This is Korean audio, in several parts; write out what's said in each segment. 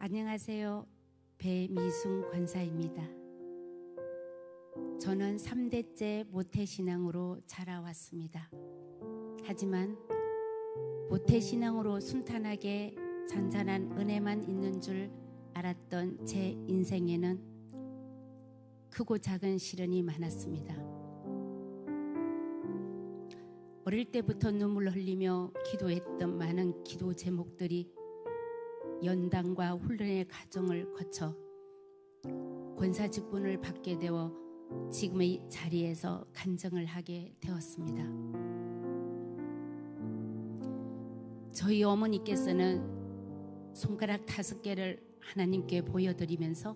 안녕하세요. 배미순 권사입니다. 저는 3대째 모태신앙으로 자라왔습니다. 하지만 모태신앙으로 순탄하게 잔잔한 은혜만 있는 줄 알았던 제 인생에는 크고 작은 시련이 많았습니다. 어릴 때부터 눈물 흘리며 기도했던 많은 기도 제목들이 연단과 훈련의 과정을 거쳐 권사 직분을 받게 되어 지금의 자리에서 간증을 하게 되었습니다. 저희 어머니께서는 손가락 5개를 하나님께 보여드리면서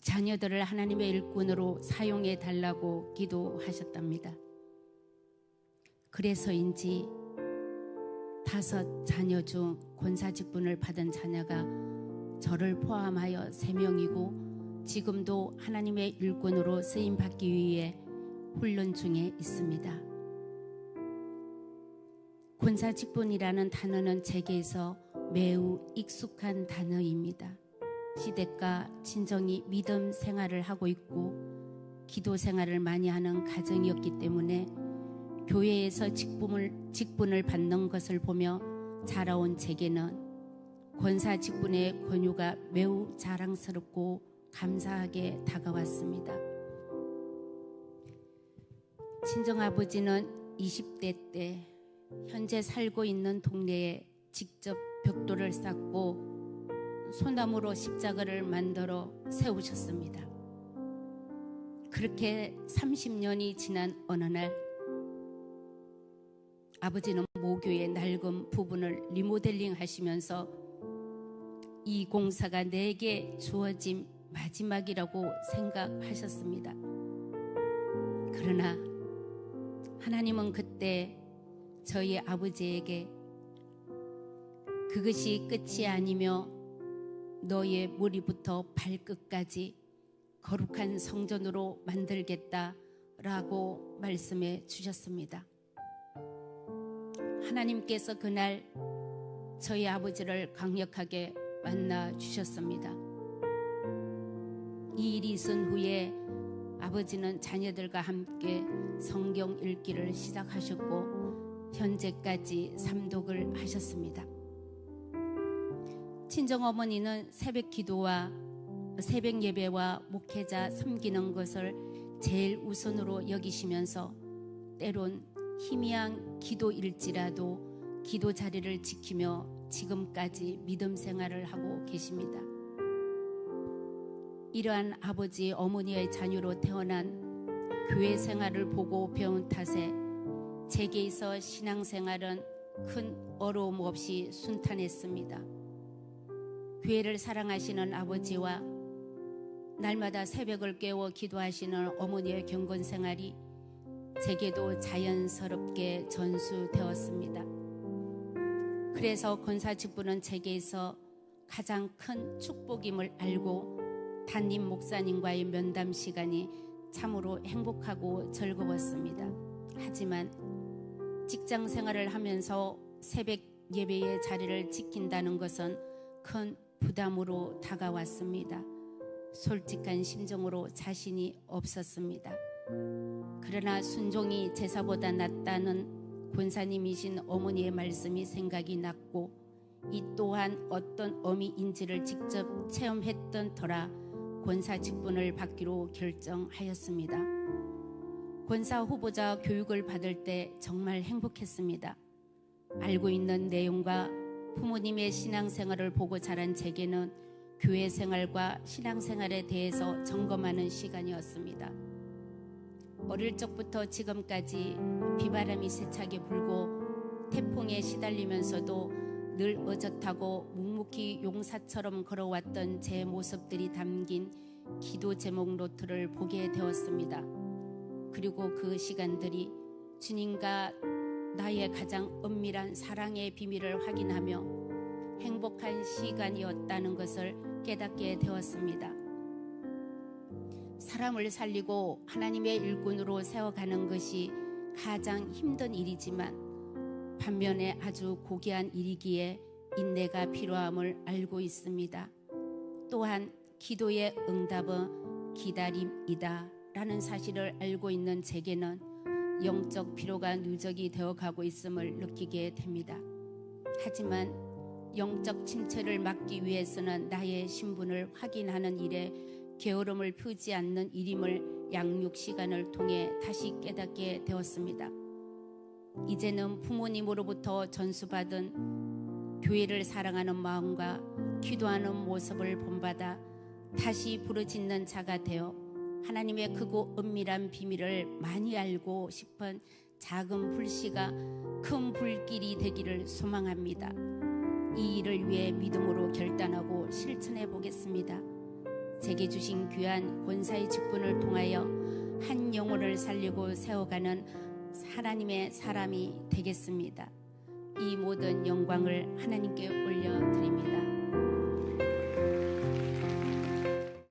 자녀들을 하나님의 일꾼으로 사용해 달라고 기도하셨답니다. 그래서인지 5 자녀 중 권사 직분을 받은 자녀가 저를 포함하여 3명이고 지금도 하나님의 일꾼으로 쓰임받기 위해 훈련 중에 있습니다. 권사 직분이라는 단어는 제게에서 매우 익숙한 단어입니다. 시댁과 친정이 믿음 생활을 하고 있고 기도 생활을 많이 하는 가정이었기 때문에 교회에서 직분을 받는 것을 보며 자라온 제게는 권사 직분의 권유가 매우 자랑스럽고 감사하게 다가왔습니다. 친정아버지는 20대 때 현재 살고 있는 동네에 직접 벽돌을 쌓고 소나무로 십자가를 만들어 세우셨습니다. 그렇게 30년이 지난 어느 날 아버지는 모교의 낡은 부분을 리모델링 하시면서 이 공사가 내게 주어진 마지막이라고 생각하셨습니다. 그러나 하나님은 그때 저희 아버지에게 그것이 끝이 아니며 너의 머리부터 발끝까지 거룩한 성전으로 만들겠다라고 말씀해 주셨습니다. 하나님께서 그날 저희 아버지를 강력하게 만나 주셨습니다. 이 일이 있은 후에 아버지는 자녀들과 함께 성경 읽기를 시작하셨고 현재까지 삼독을 하셨습니다. 친정어머니는 새벽 기도와 새벽 예배와 목회자 섬기는 것을 제일 우선으로 여기시면서 때론 희미한 기도일지라도 기도 자리를 지키며 지금까지 믿음 생활을 하고 계십니다. 이러한 아버지 어머니의 자녀로 태어난 교회 생활을 보고 배운 탓에 제게서 신앙생활은 큰 어려움 없이 순탄했습니다. 교회를 사랑하시는 아버지와 날마다 새벽을 깨워 기도하시는 어머니의 경건 생활이 제게도 자연스럽게 전수되었습니다. 그래서 권사 직분은 제게서 가장 큰 축복임을 알고 담임 목사님과의 면담 시간이 참으로 행복하고 즐거웠습니다. 하지만 직장 생활을 하면서 새벽 예배의 자리를 지킨다는 것은 큰 부담으로 다가왔습니다. 솔직한 심정으로 자신이 없었습니다. 그러나 순종이 제사보다 낫다는 권사님이신 어머니의 말씀이 생각이 났고 이 또한 어떤 의미인지를 직접 체험했던 터라 권사 직분을 받기로 결정하였습니다. 권사 후보자 교육을 받을 때 정말 행복했습니다. 알고 있는 내용과 부모님의 신앙생활을 보고 자란 제게는 교회 생활과 신앙생활에 대해서 점검하는 시간이었습니다. 어릴 적부터 지금까지 비바람이 세차게 불고 태풍에 시달리면서도 늘 어젓하고 묵묵히 용사처럼 걸어왔던 제 모습들이 담긴 기도 제목 노트를 보게 되었습니다. 그리고 그 시간들이 주님과 나의 가장 은밀한 사랑의 비밀을 확인하며 행복한 시간이었다는 것을 깨닫게 되었습니다. 사람을 살리고 하나님의 일꾼으로 세워가는 것이 가장 힘든 일이지만 반면에 아주 고귀한 일이기에 인내가 필요함을 알고 있습니다. 또한 기도의 응답은 기다림이다 라는 사실을 알고 있는 제게는 영적 피로가 누적이 되어 가고 있음을 느끼게 됩니다. 하지만 영적 침체를 막기 위해서는 나의 신분을 확인하는 일에 게으름을 피우지 않는 일임을 양육 시간을 통해 다시 깨닫게 되었습니다. 이제는 부모님으로부터 전수받은 교회를 사랑하는 마음과 기도하는 모습을 본받아 다시 부르짖는 자가 되어 하나님의 크고 은밀한 비밀을 많이 알고 싶은 작은 불씨가 큰 불길이 되기를 소망합니다. 이 일을 위해 믿음으로 결단하고 실천해 보겠습니다. 제게 주신 귀한 권사의 직분을 통하여 한 영혼을 살리고 세워가는 하나님의 사람이 되겠습니다. 이 모든 영광을 하나님께 올려